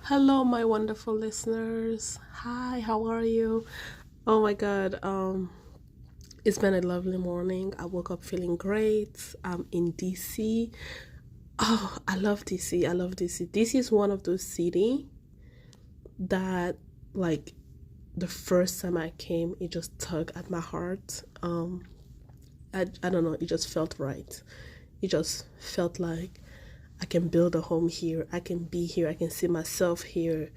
Hello, my wonderful listeners. Hi, how are you? Oh my God, it's been a lovely morning. I woke up feeling great. I'm in DC. Oh, I love DC. I love DC. DC is one of those city that, like, the first time I came, it just tugged at my heart. I don't know, it just felt right. It just felt like I can build a home here. I can be here. I can see myself here.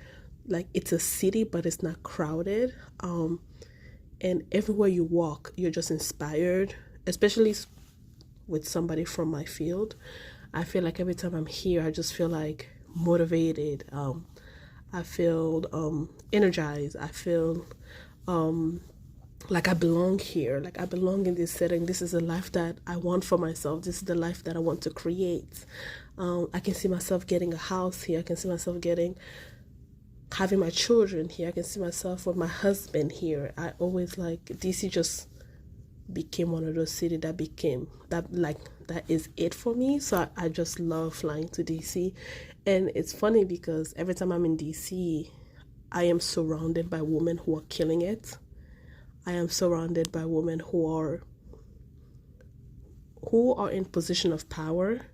Like, it's a city, but it's not crowded. And everywhere you walk, you're just inspired, especially with somebody from my field. I feel like every time I'm here, I just feel like motivated. I feel energized. I feel like I belong here. Like I belong in this setting. This is the life that I want for myself. This is the life that I want to create. I can see myself getting a house here. I can see myself having my children here. I can see myself with my husband here. I always like DC just became one of those cities that became that is it for me. So I just love flying to DC. And it's funny because every time I'm in DC, I am surrounded by women who are killing it. I am surrounded by women who are in position of power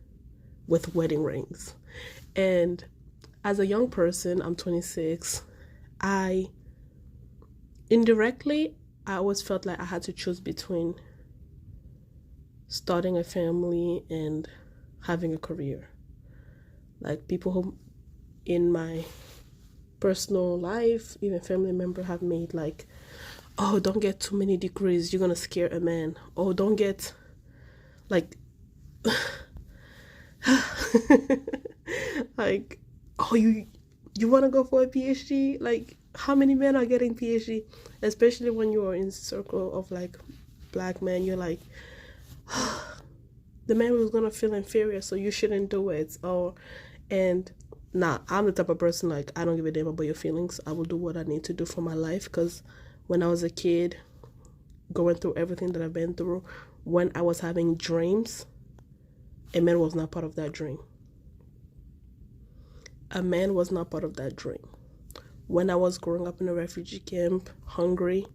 with wedding rings. And as a young person, I'm 26, I indirectly I always felt like I had to choose between starting a family and having a career. Like people who in my personal life, even family member have made like, oh, don't get too many degrees, you're gonna scare a man. Oh, don't get like like, oh, you want to go for a PhD? Like, how many men are getting PhD? Especially when you are in circle of like black men, you're like, the man was gonna feel inferior, so you shouldn't do it. And nah, I'm the type of person like I don't give a damn about your feelings. I will do what I need to do for my life. Because when I was a kid, going through everything that I've been through, when I was having dreams, a man was not part of that dream. A man was not part of that dream. When I was growing up in a refugee camp, hungry,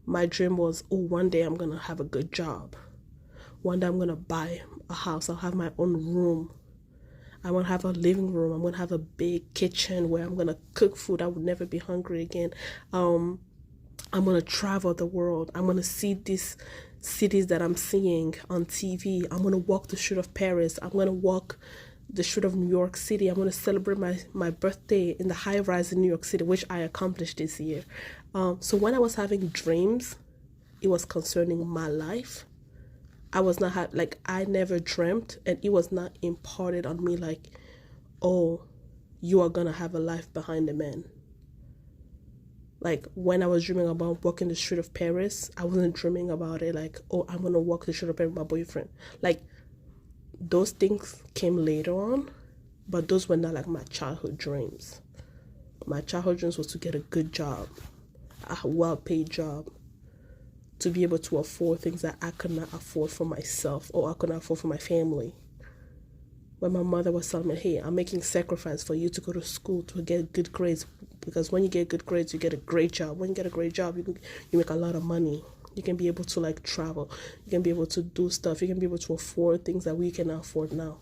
my dream was, oh, one day I'm gonna have a good job. One day I'm gonna buy a house. I'll have my own room. I want to have a living room. I'm gonna have a big kitchen where I'm gonna cook food. I would never be hungry again. I'm gonna travel the world. I'm gonna see these cities that I'm seeing on TV. I'm gonna walk the street of Paris. I'm gonna walk the street of New York City. I'm gonna celebrate my birthday in the high rise in New York City, which I accomplished this year. So when I was having dreams, it was concerning my life. I was not like I never dreamt, and it was not imparted on me like, oh, you are gonna have a life behind a man. Like when I was dreaming about walking the street of Paris, I wasn't dreaming about it like, oh, I'm gonna walk the street of Paris with my boyfriend. Like those things came later on, but those were not like my childhood dreams. My childhood dreams was to get a good job, a well-paid job, to be able to afford things that I could not afford for myself or I could not afford for my family. When my mother was telling me, hey, I'm making sacrifice for you to go to school to get good grades, because when you get good grades, you get a great job. When you get a great job, you make a lot of money. You can be able to like travel. You can be able to do stuff. You can be able to afford things that we cannot afford now.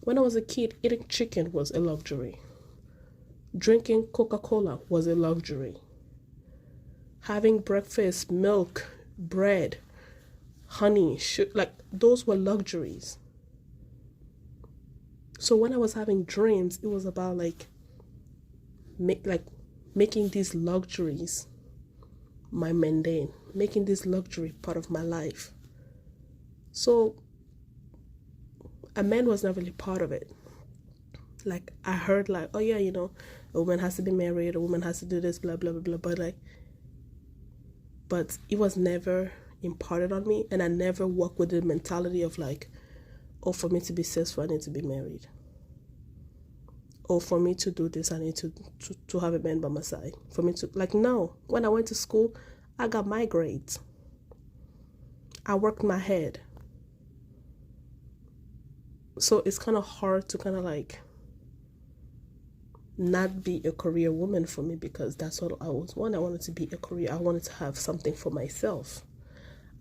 When I was a kid, eating chicken was a luxury. Drinking Coca-Cola was a luxury. Having breakfast, milk, bread, honey, like those were luxuries. So when I was having dreams, it was about like making these luxuries my mundane, making this luxury part of my life. So a man was not really part of it. Like I heard like, oh yeah, a woman has to be married, a woman has to do this, blah blah blah blah, but it was never imparted on me, and I never walked with the mentality of like, oh, for me to be successful, I need to be married. Oh, for me to do this, I need to have a man by my side. For me to, like, no. When I went to school, I got my grades. I worked my head. So it's kind of hard to kind of like not be a career woman for me, because that's what I was one. I wanted to be a career. I wanted to have something for myself.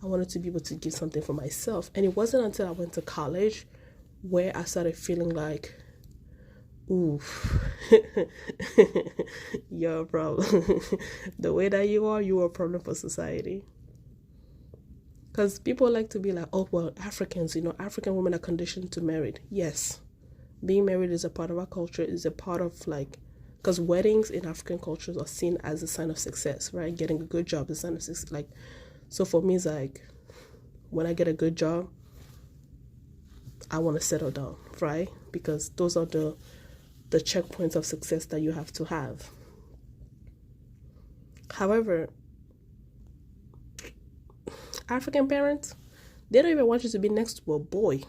I wanted to be able to give something for myself. And it wasn't until I went to college where I started feeling like, oof, you're a problem. The way that you are a problem for society. Because people like to be like, oh, well, Africans, African women are conditioned to marry. Yes, being married is a part of our culture, is a part of like, because weddings in African cultures are seen as a sign of success, right? Getting a good job is a sign of success. Like, so for me, it's like, when I get a good job, I want to settle down, right? Because those are the checkpoints of success that you have to have. However, African parents, they don't even want you to be next to a boy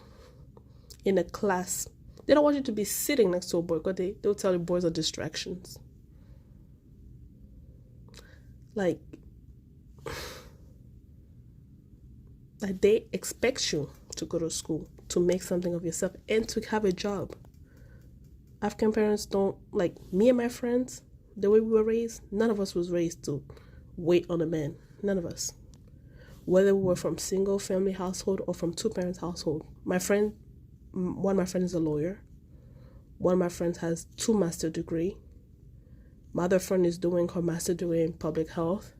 in a class. They don't want you to be sitting next to a boy, because they'll tell you boys are distractions. Like they expect you to go to school, to make something of yourself, and to have a job. African parents don't, like me and my friends, the way we were raised, none of us was raised to wait on a man. None of us. Whether we were from single family household or from two parents household. One of my friends is a lawyer. One of my friends has 2 master's degrees. My other friend is doing her master's degree in public health.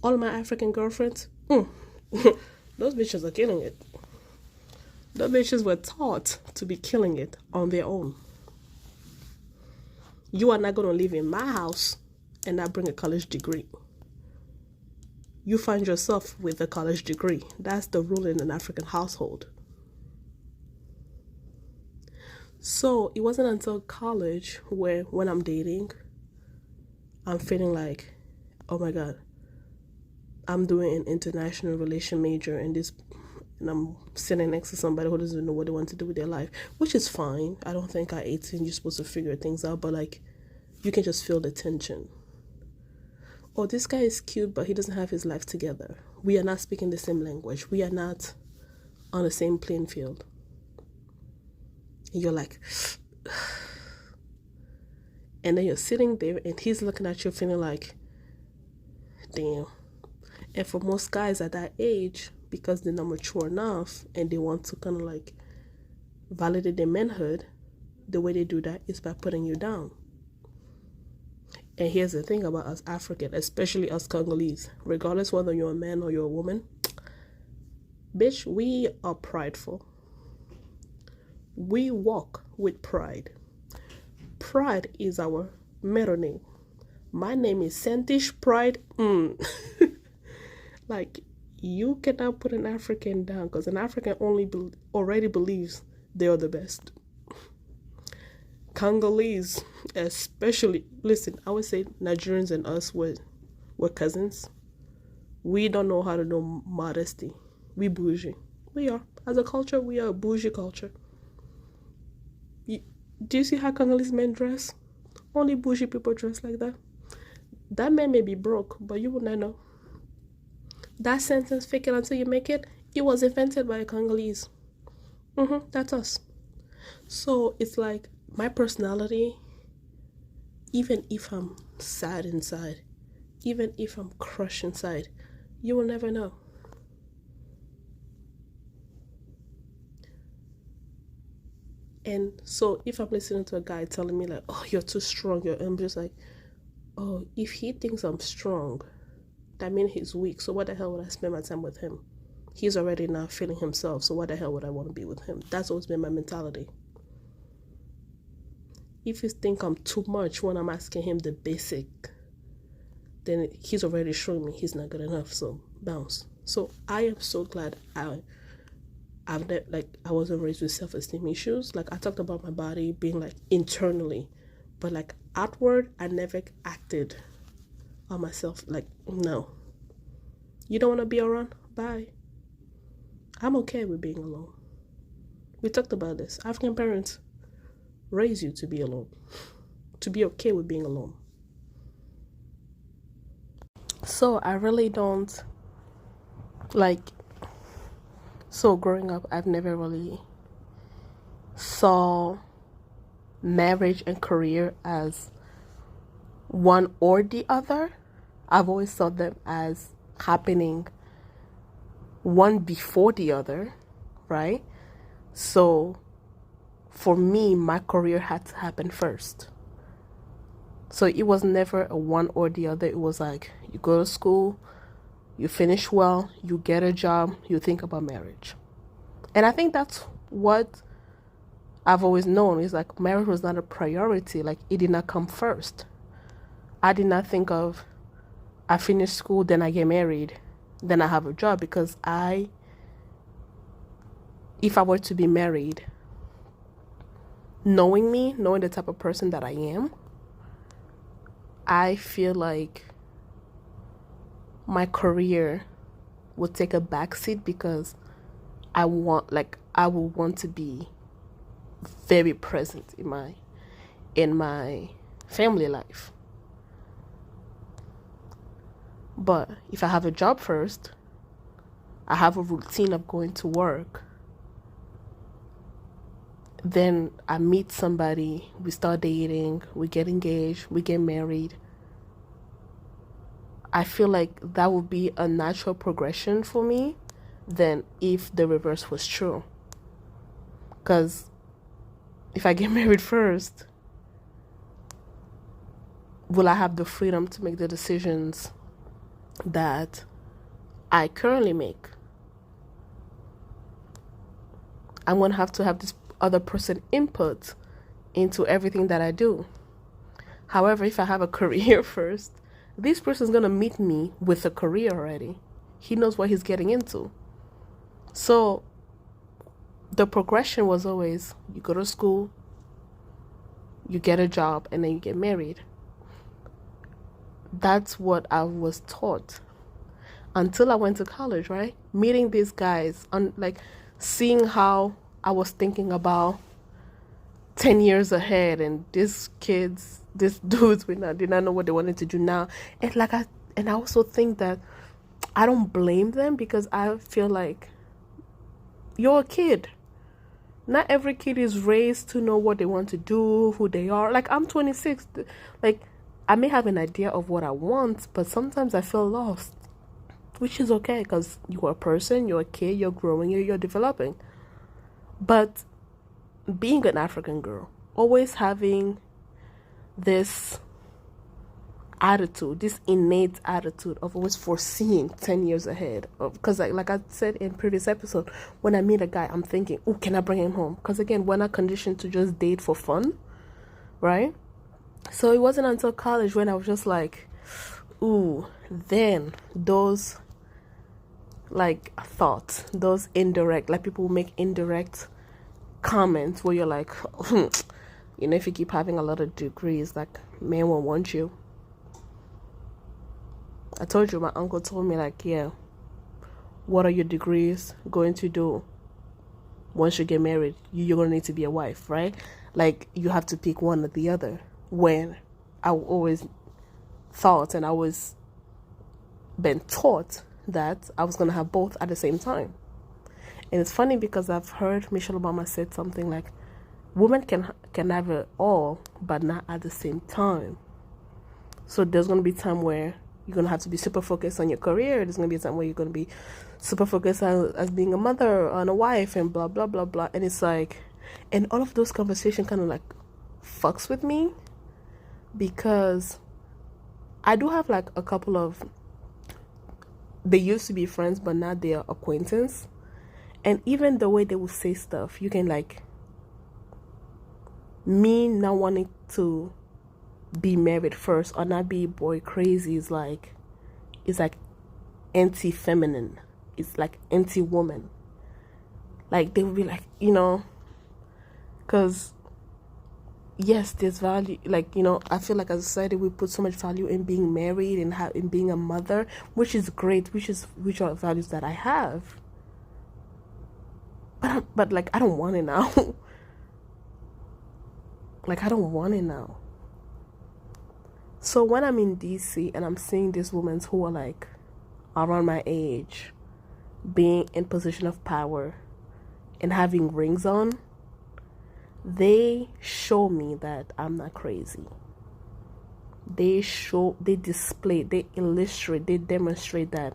All of my African girlfriends, those bitches are killing it. Those bitches were taught to be killing it on their own. You are not going to live in my house and not bring a college degree. You find yourself with a college degree. That's the rule in an African household. So it wasn't until college where, when I'm dating, I'm feeling like, oh my God, I'm doing an international relation major and I'm sitting next to somebody who doesn't know what they want to do with their life, which is fine. I don't think at 18 you're supposed to figure things out, but like, you can just feel the tension. Oh, this guy is cute, but he doesn't have his life together. We are not speaking the same language. We are not on the same playing field. And you're like, and then you're sitting there and he's looking at you feeling like, damn. And for most guys at that age, because they're not mature enough and they want to kind of like validate their manhood, the way they do that is by putting you down. And here's the thing about us African, especially us Congolese, regardless whether you're a man or you're a woman, bitch, we are prideful. We walk with pride. Pride is our middle name. My name is Sentish Pride. Like, you cannot put an African down, because an African already believes they are the best. Congolese, especially, listen, I would say Nigerians and us were cousins. We don't know how to know modesty. We bougie. We are. As a culture, we are a bougie culture. Do you see how Congolese men dress? Only bougie people dress like that. That man may be broke, but you would not know. That sentence, fake it until you make it was invented by a Congolese. That's us. So it's like, my personality, even if I'm sad inside, even if I'm crushed inside, you will never know. And so if I'm listening to a guy telling me like, oh, you're too strong, I'm just like, oh, if he thinks I'm strong, that means he's weak. So what the hell would I spend my time with him? He's already not feeling himself, so what the hell would I want to be with him? That's always been my mentality. If you think I'm too much when I'm asking him the basic, then he's already showing me he's not good enough, so bounce. So I am so glad I wasn't raised with self-esteem issues. Like, I talked about my body being like internally, but like outward, I never acted on myself. Like, no, you don't want to be around? Bye. I'm okay with being alone. We talked about this. African parents raise you to be alone, to be okay with being alone. So I really don't like, so growing up, I've never really saw marriage and career as one or the other. I've always saw them as happening one before the other, right? So for me, my career had to happen first. So it was never a one or the other. It was like you go to school, you finish well, you get a job, you think about marriage. And I think that's what I've always known, is like marriage was not a priority. Like it did not come first. I did not think of I finish school, then I get married, then I have a job, because if I were to be married, knowing me, knowing the type of person that I am, I feel like my career would take a backseat, because I will want to be very present in my family life. But if I have a job first, I have a routine of going to work, then I meet somebody, we start dating, we get engaged, we get married. I feel like that would be a natural progression for me than if the reverse was true. Because if I get married first, will I have the freedom to make the decisions that I currently make? I'm going to have this other person input into everything that I do. However, if I have a career first, this person's going to meet me with a career already. He knows what he's getting into. So the progression was always you go to school, you get a job, and then you get married. That's what I was taught until I went to college, right? Meeting these guys, seeing how I was thinking about 10 years ahead, and these dudes did not know what they wanted to do now. And I also think that I don't blame them, because I feel like you're a kid. Not every kid is raised to know what they want to do, who they are. Like, I'm 26. Like, I may have an idea of what I want, but sometimes I feel lost, which is okay, because you're a person, you're a kid, you're growing, you're developing. But being an African girl, always having this attitude, this innate attitude of always foreseeing 10 years ahead. Because like I said in previous episode, when I meet a guy, I'm thinking, oh, can I bring him home? Because again, we're not conditioned to just date for fun, right? So it wasn't until college when I was just like, ooh, then those thoughts, those indirect, like people make indirect comments where you're like, if you keep having a lot of degrees, like, men won't want you. I told you, my uncle told me, like, yeah, what are your degrees going to do once you get married? You're going to need to be a wife, right? Like, you have to pick one or the other. When I always thought, and I was been taught, that I was going to have both at the same time. And it's funny, because I've heard Michelle Obama said something like, women can have it all, but not at the same time. So there's going to be time where you're going to have to be super focused on your career. There's going to be a time where you're going to be super focused as being a mother and a wife and blah, blah, blah, blah. And it's like, and all of those conversations kind of like fucks with me, because I do have like a couple of, they used to be friends, but now they're acquaintance. And even the way they will say stuff, you can like, me not wanting to be married first or not be boy crazy is like, it's like anti-feminine. It's like anti-woman. Like they would be like, because yes, there's value. Like, I feel like as a society we put so much value in being married and in being a mother, which is great, which are values that I have. But like, I don't want it now. Like, I don't want it now. So when I'm in DC and I'm seeing these women who are like around my age, being in position of power and having rings on, they show me that I'm not crazy. They display, they illustrate, they demonstrate that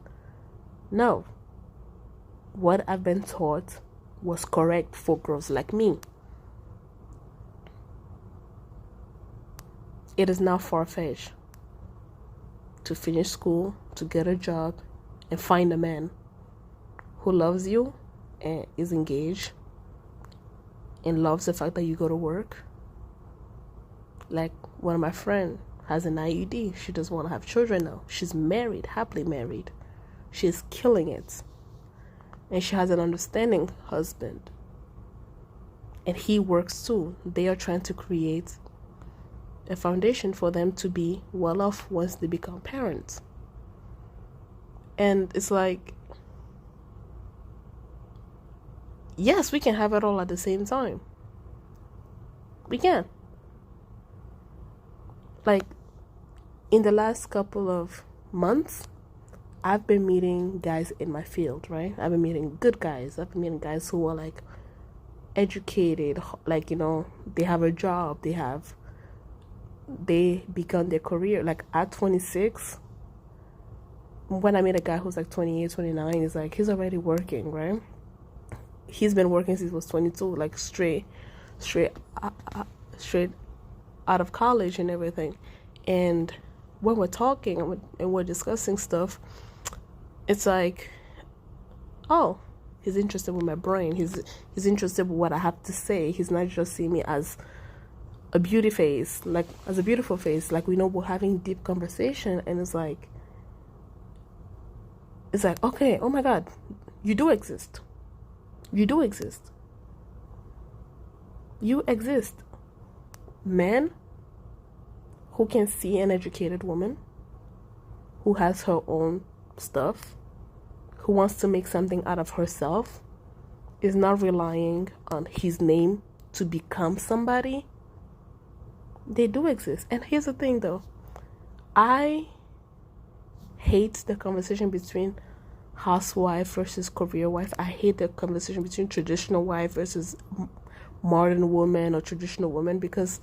no, what I've been taught was correct for girls like me. It is now far-fetched to finish school, to get a job, and find a man who loves you and is engaged and loves the fact that you go to work. Like one of my friends has an IUD. She doesn't want to have children now. She's married, happily married. She's killing it. And she has an understanding husband. And he works too. They are trying to create a foundation for them to be well off once they become parents. And it's like, yes, we can have it all at the same time. We can. Like, in the last couple of months, I've been meeting guys in my field, right? I've been meeting good guys. I've been meeting guys who are like educated, like, you know, they have a job, they begun their career. Like at 26, when I met a guy who's like 28, 29, he's like, he's already working, right? He's been working since he was 22, like straight out of college and everything. And when we're talking and we're discussing stuff, it's like, oh, he's interested with my brain. He's interested with what I have to say. He's not just seeing me as a beauty face, like as a beautiful face. Like, we know we're having deep conversation, and it's like, okay, oh my God, you do exist. You do exist. You exist. Men who can see an educated woman who has her own stuff, who wants to make something out of herself, is not relying on his name to become somebody. They do exist. And here's the thing though, I hate the conversation between housewife versus career wife. I hate the conversation between traditional wife versus modern woman or traditional woman, because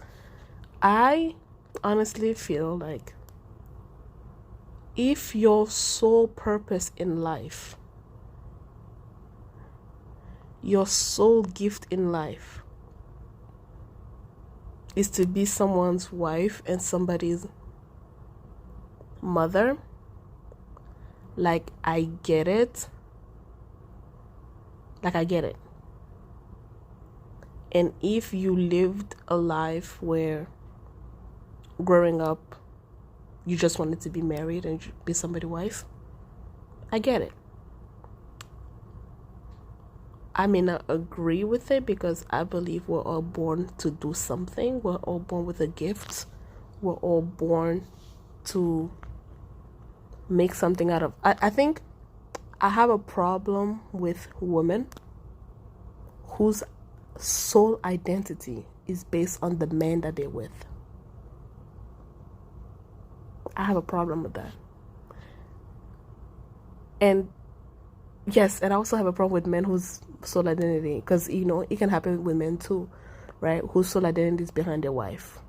I honestly feel like if your sole purpose in life, your sole gift in life is to be someone's wife and somebody's mother, like, I get it. Like, I get it. And if you lived a life where growing up you just wanted to be married and be somebody's wife, I get it. I may not agree with it, because I believe we're all born to do something. We're all born with a gift. We're all born to make something out of. I think I have a problem with women whose sole identity is based on the man that they're with. I have a problem with that. And yes, and I also have a problem with men whose sole identity, because, you know, it can happen with men too, right? Whose sole identity is behind their wife.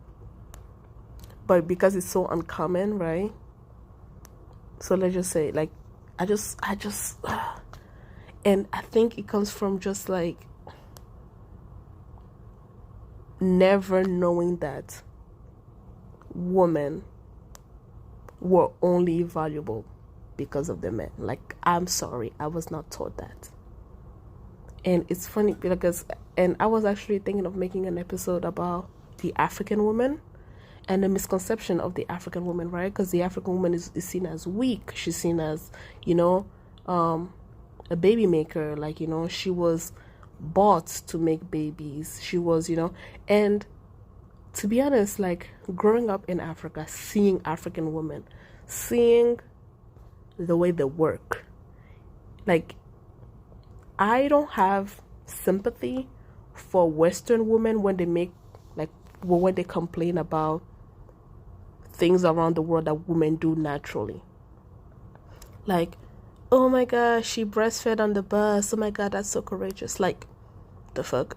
But because it's so uncommon, right? So let's just say, like, I just, and I think it comes from just like never knowing that women were only valuable because of the men. Like, I'm sorry, I was not taught that. And it's funny because, and I was actually thinking of making an episode about the African woman and the misconception of the African woman, right? Because the African woman is seen as weak. She's seen as, you know, a baby maker. Like, you know, she was bought to make babies. She was, you know, and to be honest, like, growing up in Africa, seeing African women, seeing the way they work, like, I don't have sympathy for Western women when they make, like, when they complain about things around the world that women do naturally. Like, oh my gosh, she breastfed on the bus. Oh my God, that's so courageous. Like, the fuck?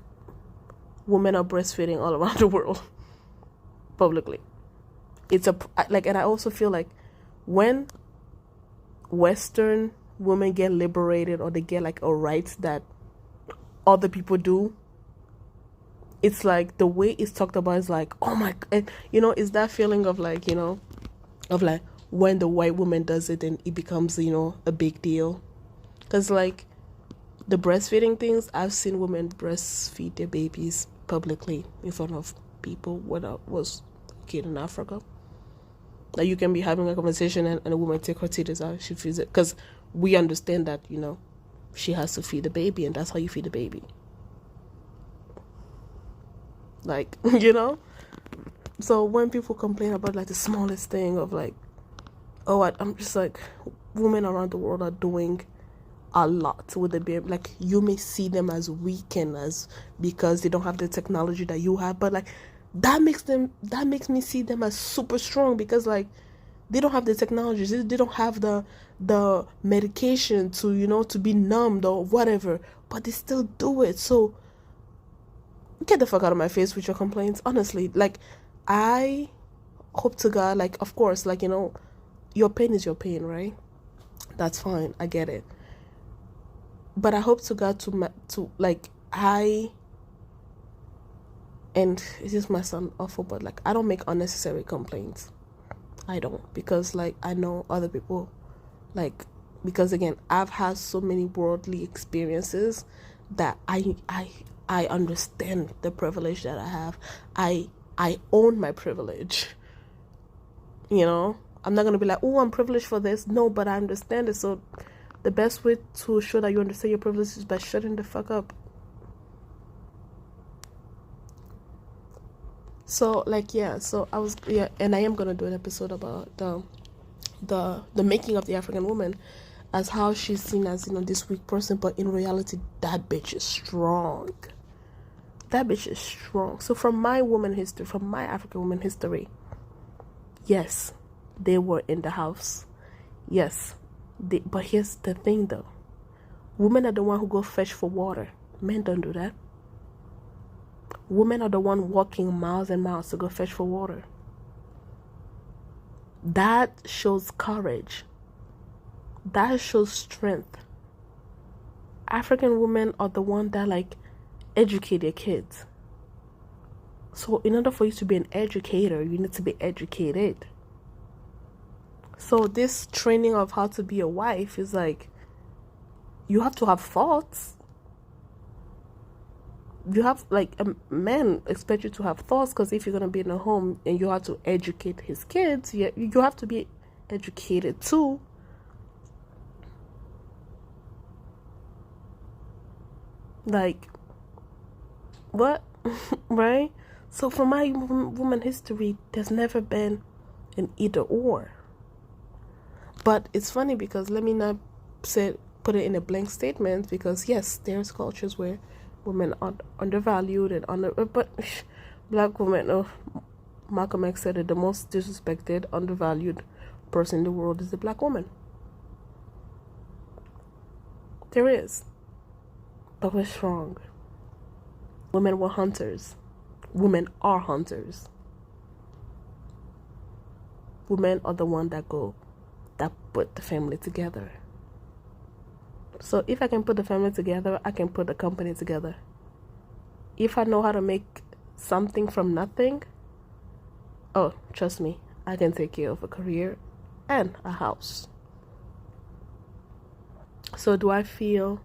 women are breastfeeding all around the world publicly. It's and I also feel like when Western women get liberated, or they get like a right that other people do, it's like the way it's talked about is like, oh my, and it's that feeling of like, of like when the white woman does it and it becomes, a big deal. Because like the breastfeeding things, I've seen women breastfeed their babies publicly in front of people when I was a kid in Africa. Like you can be having a conversation and a woman take her titties out, she feeds it, because we understand that, she has to feed the baby, and that's how you feed the baby. Like, so when people complain about like the smallest thing of like, oh, I'm just like, women around the world are doing a lot with the baby. Like you may see them as weak and as because they don't have the technology that you have, but like that makes me see them as super strong, because like they don't have the technologies, they don't have the medication to to be numbed or whatever, but they still do it. So get the fuck out of my face with your complaints, honestly. Like I hope to God, like of course, like your pain is your pain, right? That's fine, I get it. But I hope to God to like and it's just my son awful, but like I don't make unnecessary complaints. I don't, because like I know other people, like, because again I've had so many worldly experiences that I understand the privilege that I have. I own my privilege. I'm not gonna be like, oh, I'm privileged for this. No, but I understand it. So the best way to show that you understand your privilege is by shutting the fuck up. So like so and I am gonna do an episode about the making of the African woman, as how she's seen as this weak person, but in reality that bitch is strong. That bitch is strong. So from my African woman history, yes, they were in the house. Yes, but here's the thing though. Women are the one who go fetch for water. Men don't do that. Women are the one walking miles and miles to go fetch for water. That shows courage. That shows strength. African women are the one that like educate their kids. So in order for you to be an educator, you need to be educated. So this training of how to be a wife is like, you have to have thoughts. You have like men expect you to have thoughts, because if you're going to be in a home and you have to educate his kids, you have to be educated too. Like what? Right? So from my woman history, there's never been an either or. But it's funny because let me not put it in a blank statement, because yes, there's cultures where women are undervalued and but black women, Malcolm X said it, the most disrespected, undervalued person in the world is the black woman. There is. But we're strong. Women were hunters. Women are hunters. Women are the one that put the family together. So if I can put the family together, I can put the company together. If I know how to make something from nothing, oh, trust me, I can take care of a career and a house. So do I feel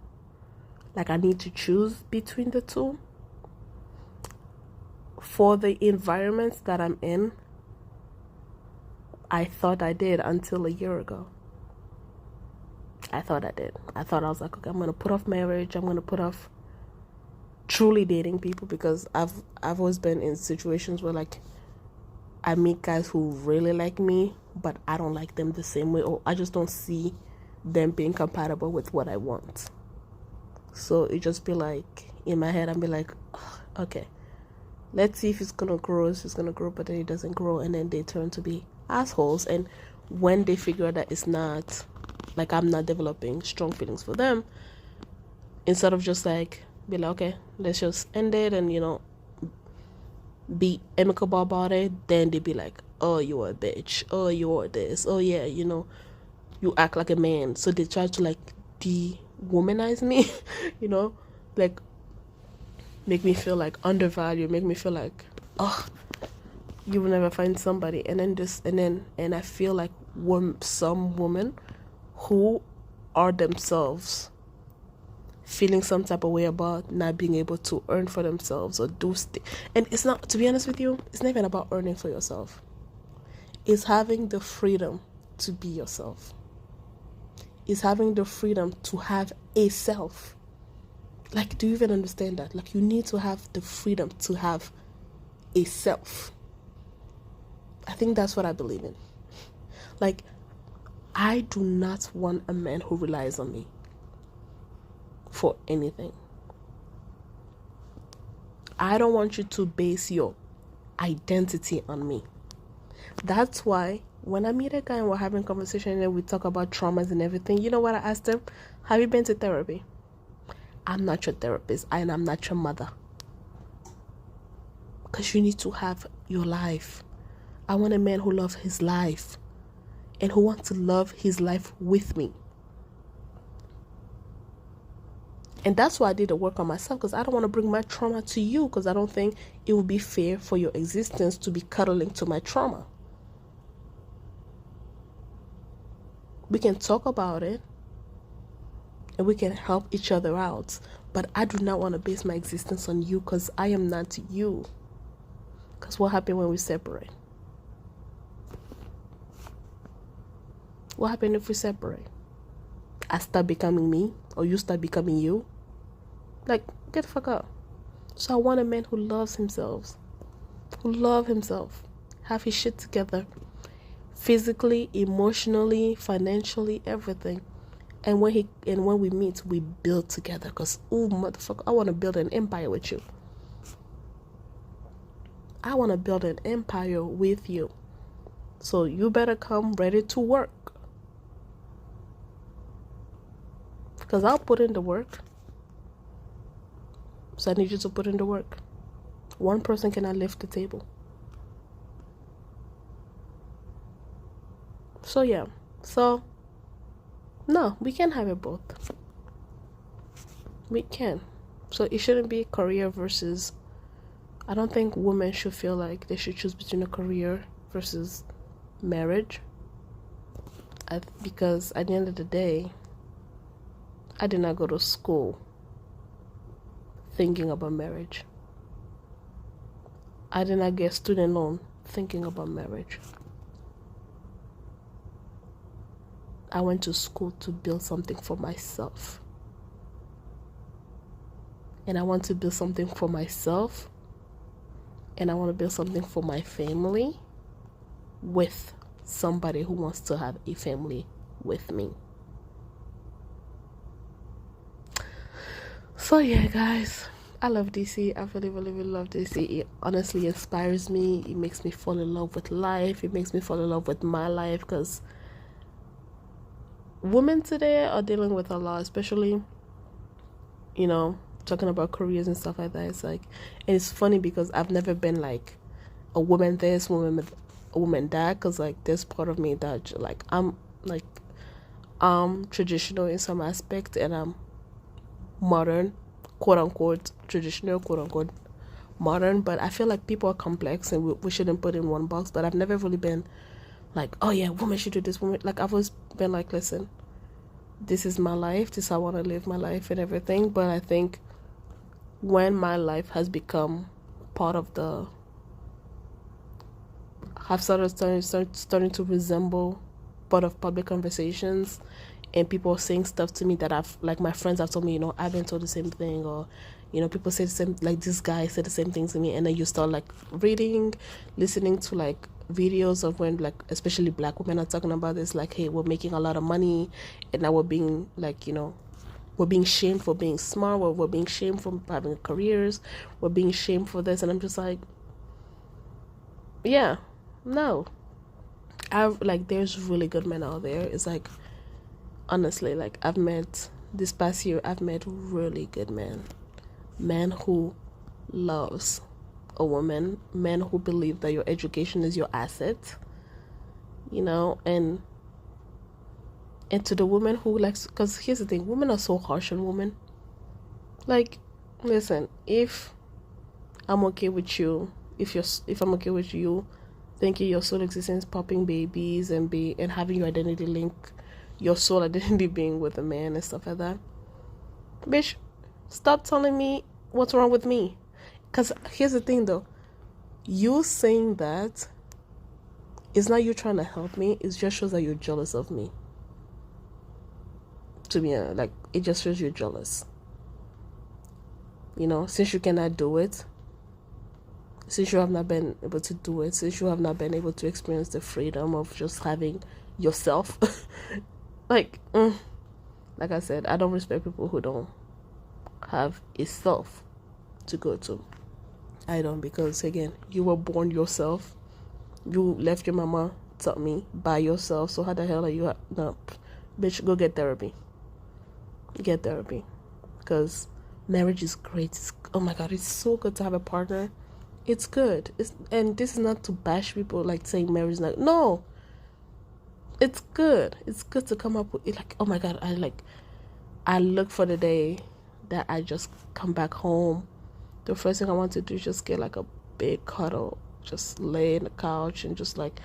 like I need to choose between the two? For the environments that I'm in, I thought I did until a year ago. I thought I did. I was like, okay, I'm going to put off marriage. I'm going to put off truly dating people, because I've always been in situations where like I meet guys who really like me, but I don't like them the same way, or I just don't see them being compatible with what I want. So it just be like, in my head, I'd be like, okay, let's see if it's going to grow. If it's going to grow, but then it doesn't grow. And then they turn to be assholes. And when they figure that it's not, like I'm not developing strong feelings for them, instead of just like, be like, okay, let's just end it and, be amicable about it, then they be like, oh, you're a bitch, oh, you're this, oh yeah, you act like a man. So they try to like de-womanize me, like make me feel like undervalued, make me feel like, oh, you will never find somebody. And I feel like some women who are themselves feeling some type of way about not being able to earn for themselves or do and it's not, to be honest with you, it's not even about earning for yourself. It's having the freedom to be yourself. It's having the freedom to have a self. Like, do you even understand that? Like, you need to have the freedom to have a self. I think that's what I believe in. Like, I do not want a man who relies on me for anything. I don't want you to base your identity on me. That's why when I meet a guy and we're having conversation and we talk about traumas and everything, you know what I asked him? Have you been to therapy? I'm not your therapist and I'm not your mother. Because you need to have your life. I want a man who loves his life and who wants to love his life with me. And that's why I did the work on myself, because I don't want to bring my trauma to you, because I don't think it would be fair for your existence to be cuddling to my trauma. We can talk about it and we can help each other out, but I do not want to base my existence on you, because I am not you. Because what happened when we separate? What happened if we separate? I start becoming me or you start becoming you? Like, get the fuck up. So I want a man who loves himself, have his shit together, physically, emotionally, financially, everything. And when we meet, we build together. Because, ooh, motherfucker, I want to build an empire with you. I want to build an empire with you. So you better come ready to work. Because I'll put in the work. So I need you to put in the work. One person cannot lift the table. So yeah. So, no, we can have it both. We can. So it shouldn't be career versus... I don't think women should feel like they should choose between a career versus marriage. Because at the end of the day, I did not go to school thinking about marriage. I did not get student loan thinking about marriage. I went to school to build something for myself. And I want to build something for myself. And I want to build something for my family with somebody who wants to have a family with me. So yeah, guys, I love DC. I really, really, really love DC. It honestly inspires me. It makes me fall in love with life. It makes me fall in love with my life, because women today are dealing with a lot, especially, talking about careers and stuff like that. It's like, and it's funny because I've never been like a woman this, a woman that, because like there's part of me that like I'm traditional in some aspect, and I'm modern, quote unquote traditional, quote unquote modern. But I feel like people are complex and we shouldn't put in one box. But I've never really been like, oh yeah, women should do this, women, like I've always been like, listen, this is my life, this is how I want to live my life and everything. But I think when my life has become part of the, have starting to resemble part of public conversations, and people are saying stuff to me that I've, like my friends have told me, I've been told the same thing, or people say the same, like this guy said the same thing to me, and then you start like reading, listening to like videos of when, like, especially black women are talking about this, like, hey, we're making a lot of money, and now we're being like, we're being shamed for being smart, we're being shamed for having careers, we're being shamed for this. And I'm just like, yeah, no, there's really good men out there. It's like, honestly, like this past year I've met really good men who loves a woman, men who believe that your education is your asset, you know, and to the woman who likes, because here's the thing, women are so harsh on women. Like, listen, if I'm okay with you, if I'm okay with you thinking your soul existence popping babies and having your identity link, your soul identity being with a man and stuff like that, bitch, stop telling me what's wrong with me. Because here's the thing though, you saying that is not you trying to help me, it just shows that you're jealous of me. To be honest, like, it just shows you're jealous. You know, since you cannot do it, since you have not been able to do it, since you have not been able to experience the freedom of just having yourself, like I said, I don't respect people who don't have a self to go to. I don't, because again, you were born yourself. You left your mama, taught me, by yourself. So how the hell are you? No, bitch, go get therapy. Get therapy, because marriage is great. Oh my god, it's so good to have a partner. It's good. And this is not to bash people, like saying marriage is not. No, it's good. It's good to come up with it. Like, oh my god, I look for the day that I just come back home. The first thing I want to do is just get like a big cuddle, just lay in the couch and just like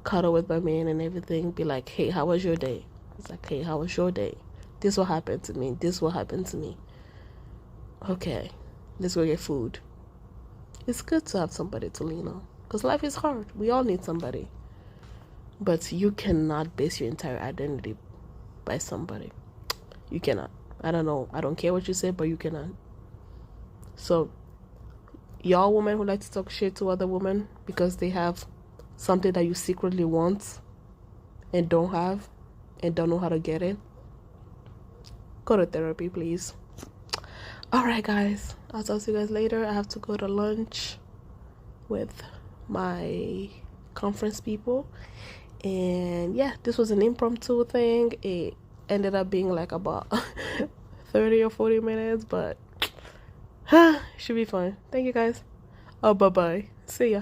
cuddle with my man and everything. Be like, hey, how was your day? It's like, hey, how was your day? This will happen to me. This will happen to me. Okay, let's go get food. It's good to have somebody to lean on, because life is hard. We all need somebody. But you cannot base your entire identity by somebody. You cannot. I don't know. I don't care what you say, but you cannot. So, y'all women who like to talk shit to other women because they have something that you secretly want and don't have and don't know how to get it, go to therapy, please. Alright, guys. I'll talk to you guys later. I have to go to lunch with my conference people. And yeah, this was an impromptu thing. It ended up being like about 30 or 40 minutes, but should be fun. Thank you guys. Oh, bye-bye. See ya.